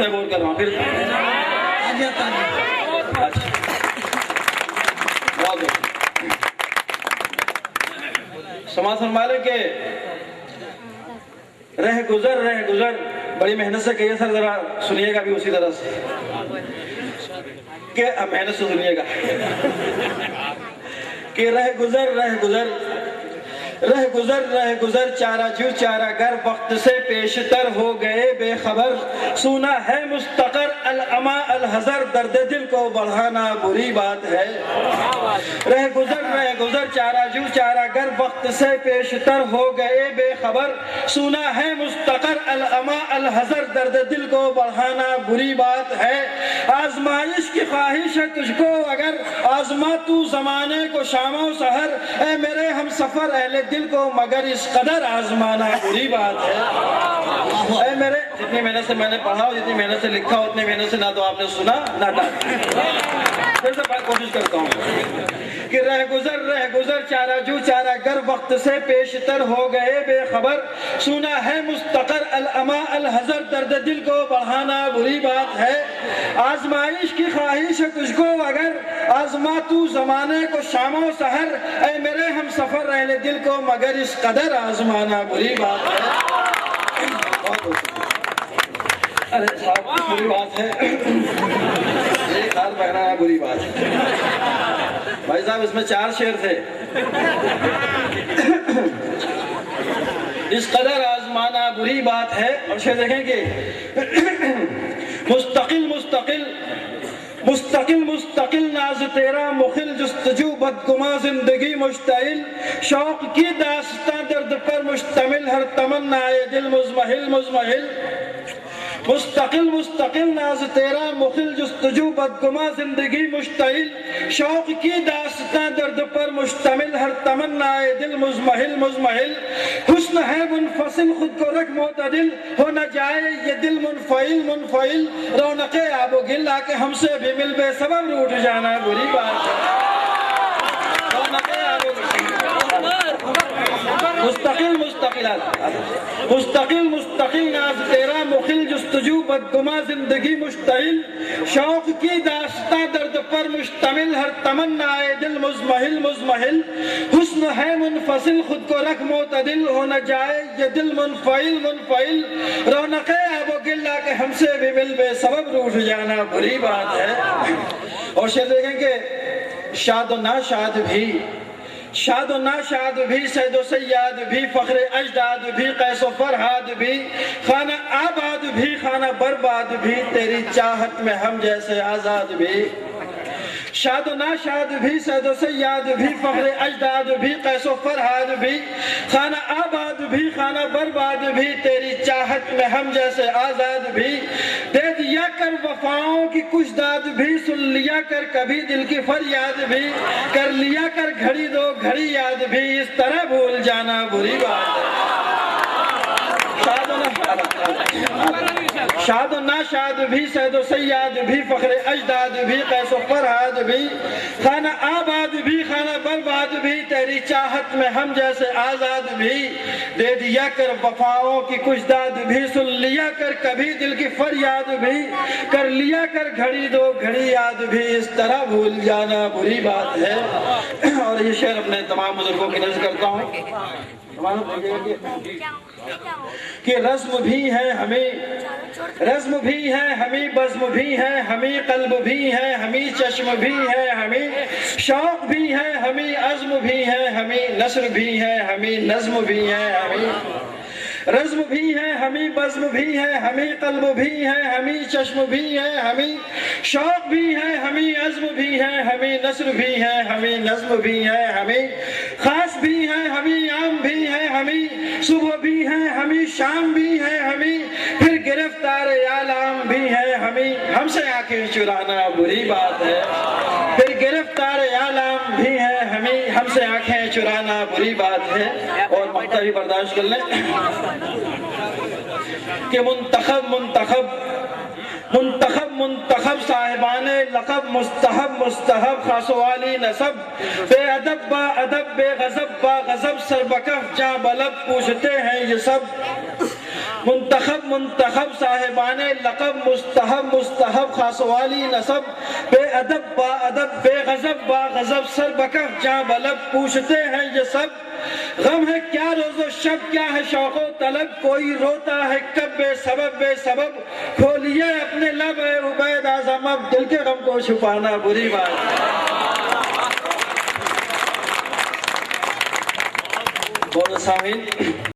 میں بول کر رہا ہوں پھر سماعت فرما لیں کہ رہ گزر بڑی محنت سے کہیے سر، ذرا سنیے گا بھی اسی طرح سے کہ محنت سے سنیے گا کہ رہ گزر چارہ جو چارہ گر وقت سے پیشتر ہو گئے بے خبر، سونا ہے مستقر العما الحذر، درد دل کو بڑھانا بری بات ہے۔ رہ گزر چارہ جو چارہ گر وقت سے پیشتر ہو گئے بے خبر، سونا ہے مستقر العما الحذر، درد دل کو بڑھانا بری بات ہے۔ آزمائش کی خواہش ہے تجھ کو اگر، آزما تو زمانے کو شام و سحر، اے میرے ہم سفر اہل دل کو مگر اس قدر آزمانا بری بات ہے۔ اے میرے جتنی محنت سے میں نے پڑھا ہو، جتنی محنت سے لکھا ہو، اتنی محنت سے نہ تو آپ نے سنا نہ ڈالا۔ پھر سے کوشش کرتا ہوں کہ رہ گزر چارہ جو چارہ گر وقت سے پیشتر ہو گئے بے خبر، سنا ہے مستقر العما الحذر، درد دل کو بڑھانا بری بات ہے۔ آزمائش کی خواہش ہے تجھ کو اگر، آزما تو زمانے کو شام و سحر، اے میرے ہم سفر اہل دل کو مگر اس قدر آزمانا بری بات ہے۔ ارے صاحب بری بات ہے، ایک ہاتھ پہنانا بری بات ہے۔ بھائی صاحب اس میں 4 شعر تھے۔ اس قدر آزمانا بری بات ہے، اور شعر دیکھیں کہ مستقل ناز تیرا مخل جستجو بدگما زندگی مشتعل، شوق کی داستان درد پر مشتمل، ہر تمنا دل مزمحل۔ مستقل ناز تیرا مخل جستجو بدگما زندگی مشتعل، شوق کی داستان درد پر مشتمل، ہر تمنا دل مزمحل۔ حسن ہے منفصل خود کو رکھ معتدل، ہو نہ جائے یہ دل منفعل، رونق آب و گل آ کے ہم سے بھی مل بے سبب روٹ جانا بری بات ہے۔ مستقل ناز تیرا مخل جستجو بدگما زندگی مشتعل، شوق کی داستان درد پر مشتمل، ہر تمنا دل مزمحل۔ حسن ہے منفصل خود کو رکھ معتدل، ہو نہ جائے یہ دل منفعل، رونق آب و گل آ کے ہم سے بھی مل بے سبب روٹ جانا بری بات ہے۔ اور شعر دیکھیں کہ شاد و ناشاد بھی، سید و سیاد بھی، فخر اجداد بھی، قیس و فرہاد بھی، خانہ آباد بھی، خانہ برباد بھی، تیری چاہت میں ہم جیسے آزاد بھی۔ شاد و ناشاد بھی، سید و سیاد بھی، فخر اجداد بھی، قیس و فرہاد بھی، خانہ آباد بھی، خانہ برباد بھی، تیری چاہت میں ہم جیسے آزاد بھی۔ دے دیا کر وفاؤں کی کچھ داد بھی، سن لیا کر کبھی دل کی فریاد بھی، کر لیا کر گھڑی دو گھڑی یاد بھی، اس طرح بھول جانا بری بات ہے۔ شاد و ناشاد بھی، سید و سیاد بھی، فخر اجداد بھی، قیس و فرہاد بھی، خانہ آباد بھی، خانہ برباد بھی، تیری چاہت میں ہم جیسے آزاد بھی۔ دے دیا کر وفاؤں کی کچھ داد بھی، سن لیا کر کبھی دل کی فریاد بھی، کر لیا کر گھڑی دو گھڑی یاد بھی، اس طرح بھول جانا بری بات ہے۔ اور یہ شعر اپنے تمام بزرگوں کی نظر کرتا ہوں کہ رزم بھی ہے ہمیں بزم بھی ہے ہمیں، قلب بھی ہے ہمیں، چشم بھی ہے ہمیں، شوق بھی ہے ہمیں، عزم بھی ہے ہمیں، نثر بھی ہے ہمیں، نظم بھی ہے ہمیں۔ رزم بھی ہے ہمیں، بزم بھی ہے ہمیں، قلب بھی ہے ہمیں، چشم بھی ہے ہمیں، شوق بھی ہے ہمیں، عزم بھی ہے ہمیں، نثر بھی ہے ہمیں، نظم بھی ہے ہمیں، خاص بھی ہے ہمیں، عام بھی ہے ہمیں، صبح بھی ہے ہمیں، شام بھی ہے ہمیں، پھر گرفتار عالم بھی ہے ہمیں، ہم سے آنکھیں چرانا بری بات ہے۔ پھر گرفتار عالم بھی ہے ہمیں، ہم سے آنکھیں چرانا بری بات ہے۔ اور مقطع بھی برداشت کر لیں کہ منتخب صاحبان لقب، مستحب خاص والی نسب، بے ادب با ادب، بے غضب با غضب، سر بکف جاں بلب، پوچھتے ہیں یہ سب منتخب صاحبان لقب مستحب خاص والی نصب بے ادب با ادب بے غضب با غضب سر بکف جاں بلب پوچھتے ہیں یہ سب غم ہے کیا روز و شب کیا ہے شوق و طلب کوئی روتا ہے کب بے سبب کھولیے اپنے لب اے عبید اعظم اب دل کے غم کو چھپانا بری بات بولو سامعین